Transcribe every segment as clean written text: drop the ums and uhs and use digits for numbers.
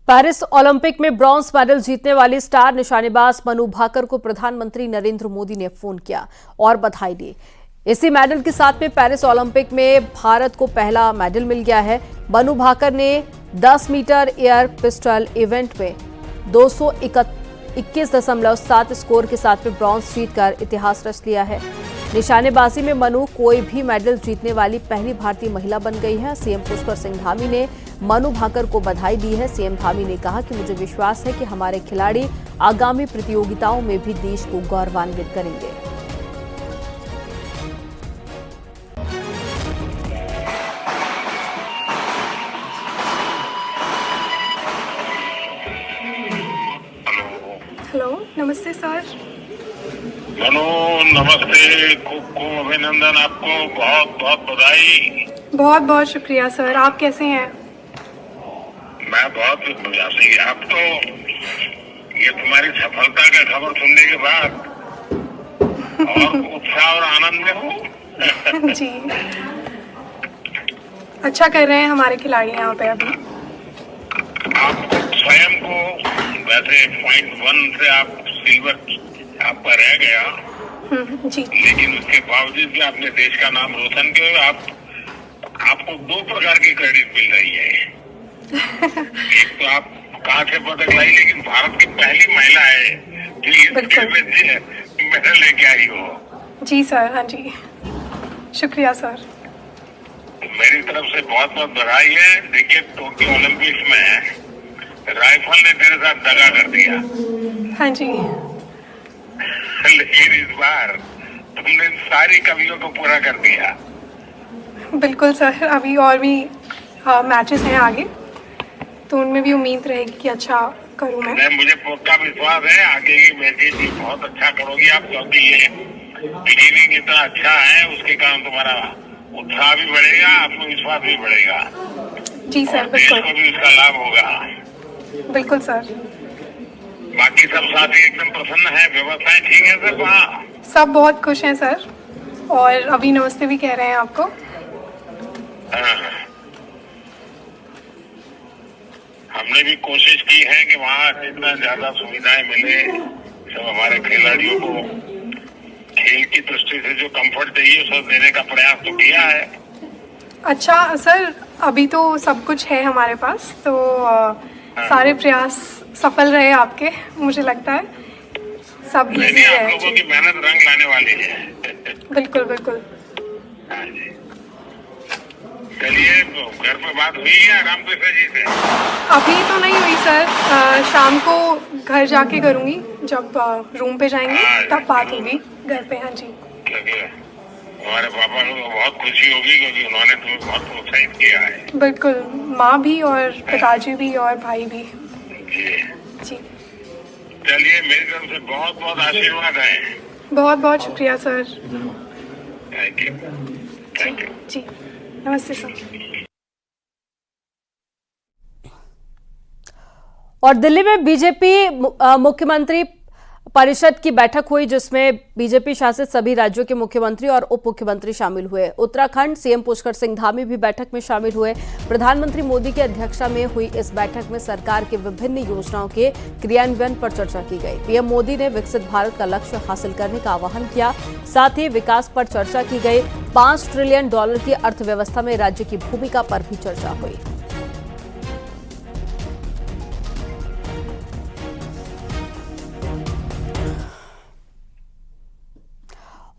Paris Olympic में bronze medal जीतने वाली स्टार निशानेबाज मनु भाकर को प्रधानमंत्री नरेंद्र मोदी ने फोन किया और बधाई दी। इसी मेडल के साथ में पेरिस ओलंपिक में भारत को पहला मेडल मिल गया है। मनु भाकर ने 10 मीटर एयर पिस्टल इवेंट में 221.7 स्कोर के साथ में ब्रॉन्ज जीतकर इतिहास रच लिया है। निशानेबाजी में मनु कोई भी मेडल जीतने वाली पहली भारतीय महिला बन गई है। सीएम पुष्कर सिंह धामी ने मनु भाकर को बधाई दी है। सीएम धामी ने कहा कि मुझे विश्वास है कि हमारे खिलाड़ी आगामी प्रतियोगिताओं में भी देश को गौरवान्वित करेंगे। हेलो, नमस्ते सर। मनु नमस्ते, खूब खूब अभिनंदन, आपको बहुत बहुत बधाई। बहुत बहुत शुक्रिया सर। आप कैसे हैं? मैं बहुत बढ़िया से। आप तो ये तुम्हारी सफलता का खबर सुनने के बाद और उत्साह और आनंद में हूँ। जी, अच्छा कर रहे हैं हमारे खिलाड़ी यहाँ पे अभी। आप स्वयं को वैसे .1 से आप सिल्वर आपका रह गया, जी, लेकिन उसके बावजूद भी आपने देश का नाम रोशन किया। आपको दो प्रकार की क्रेडिट मिल रही है। एक तो आप कहाँ से पदक लाई, लेकिन भारत की पहली महिला है जो इस मेडल लेके आई हो। जी सर। हाँ जी, शुक्रिया सर। मेरी तरफ से बहुत बहुत बधाई है। देखिए, टोक्यो ओलंपिक्स में राइफल ने तेरे साथ दगा कर दिया। हाँ जी, लेकिन इस बार तुमने सारी कमियों को पूरा कर दिया। बिल्कुल सर। अभी और भी मैचेस हैं आगे, तो उनमें भी उम्मीद रहेगी कि अच्छा करूँ मैं। मुझे पक्का विश्वास है आगे की मैचेस भी बहुत अच्छा करोगी आप, क्योंकि ये बिगिनिंग इतना अच्छा है, उसके कारण तुम्हारा उत्साह भी बढ़ेगा, आत्मविश्वास भी बढ़ेगा। जी सर, देश बिल्कुल। को भी उसका लाभ होगा। बिल्कुल सर। बाकी सब साथी एकदम प्रसन्न है, व्यवस्थाएं ठीक है सर वहाँ? सब बहुत खुश हैं सर, और अभी नमस्ते भी कह रहे हैं आपको। हमने भी कोशिश की है कि वहाँ जितना ज्यादा सुविधाएं मिले सब हमारे खिलाड़ियों को, खेल की दृष्टि से जो कंफर्ट चाहिए सब देने का प्रयास तो किया है। अच्छा सर, अभी तो सब कुछ है हमारे पास, तो सारे प्रयास सफल रहे आपके, मुझे लगता है सब इजी है। आप लोगों की मेहनत रंग लाने वाली है। बिल्कुल बिल्कुल। हाँ जी, चलिए, घर पे बात हुई है रामकृष्ण जी से? अभी तो नहीं हुई सर, शाम को घर जाके करूँगी, जब रूम पे जाएंगे तब बात होगी घर पे। हाँ जी, हमारे पापा को बहुत खुशी होगी क्योंकि उन्होंने तुम्हें बहुत प्रोत्साहित किया है। बिल्कुल, माँ भी और पिताजी भी और भाई भी। जी, चलिए, मेरी तरफ से बहुत बहुत आशीर्वाद है। बहुत बहुत शुक्रिया sir. Thank you. Thank you. जी, नमस्ते सर। और दिल्ली में बीजेपी मुख्यमंत्री परिषद की बैठक हुई, जिसमें बीजेपी शासित सभी राज्यों के मुख्यमंत्री और उप मुख्यमंत्री शामिल हुए। उत्तराखंड सीएम पुष्कर सिंह धामी भी बैठक में शामिल हुए। प्रधानमंत्री मोदी की अध्यक्षता में हुई इस बैठक में सरकार की विभिन्न योजनाओं के क्रियान्वयन पर चर्चा की गई। पीएम मोदी ने विकसित भारत का लक्ष्य हासिल करने का आह्वान किया। साथ ही विकास पर चर्चा की गई। $5 ट्रिलियन की अर्थव्यवस्था में राज्य की भूमिका पर भी चर्चा हुई।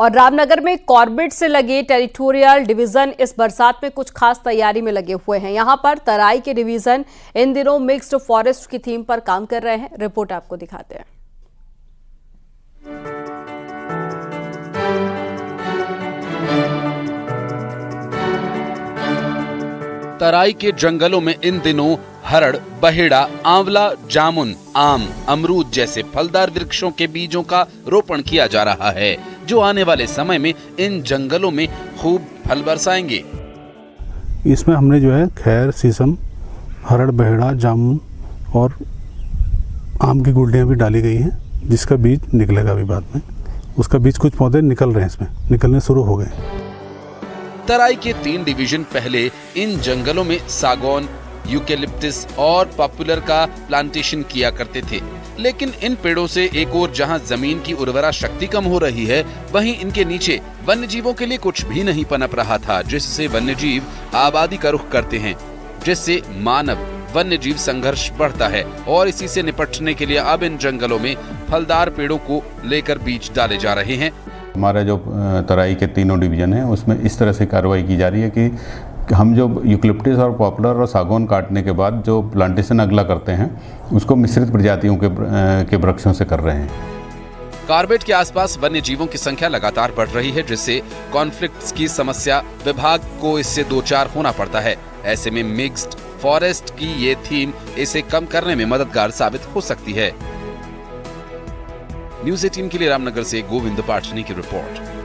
और रामनगर में कॉर्बेट से लगे टेरिटोरियल डिवीजन इस बरसात में कुछ खास तैयारी में लगे हुए हैं। यहां पर तराई के डिवीजन इन दिनों मिक्स्ड फॉरेस्ट की थीम पर काम कर रहे हैं। रिपोर्ट आपको दिखाते हैं। तराई के जंगलों में इन दिनों हरड़, बहेड़ा, आंवला, जामुन, आम, अमरूद जैसे फलदार वृक्षों के बीजों का रोपण किया जा रहा है, जो आने वाले समय में इन जंगलों में खूब फल बरसाएंगे। इसमें हमने जो है खैर, शीशम, हरड़, बहेड़ा, जामुन और आम की गुल्डियाँ भी डाली गई हैं, जिसका बीज निकलेगा अभी बाद में। उसका बीज कुछ पौधे निकल रहे हैं, इसमें निकलने शुरू हो गए। तराई के 3 डिवीजन पहले इन जंगलों में सागौन, यूकेलिप्टस और पॉपुलर का प्लांटेशन किया करते थे। लेकिन इन पेड़ों से एक ओर जहां जमीन की उर्वरा शक्ति कम हो रही है, वहीं इनके नीचे वन्य जीवों के लिए कुछ भी नहीं पनप रहा था, जिससे वन्य जीव आबादी का रुख करते हैं, जिससे मानव वन्य जीव संघर्ष बढ़ता है। और इसी से निपटने के लिए अब इन जंगलों में फलदार पेड़ों को लेकर बीज डाले जा रहे हैं। हमारा जो तराई के तीनों डिवीजन है उसमें इस तरह से कार्रवाई की जा रही है कि हम जो यूकेलिप्टस और पॉपुलर और सागौन काटने के बाद जो प्लांटेशन अगला करते हैं उसको मिश्रित प्रजातियों के वृक्षों से कर रहे हैं। कार्बेट के आसपास वन्य जीवों की संख्या लगातार बढ़ रही है, जिससे कॉन्फ्लिक्ट्स की समस्या विभाग को इससे दो चार होना पड़ता है। ऐसे में मिक्स्ड फॉरेस्ट की ये थीम इसे कम करने में मददगार साबित हो सकती है। न्यूज़ 18 के लिए रामनगर से गोविंद पाठनी की रिपोर्ट।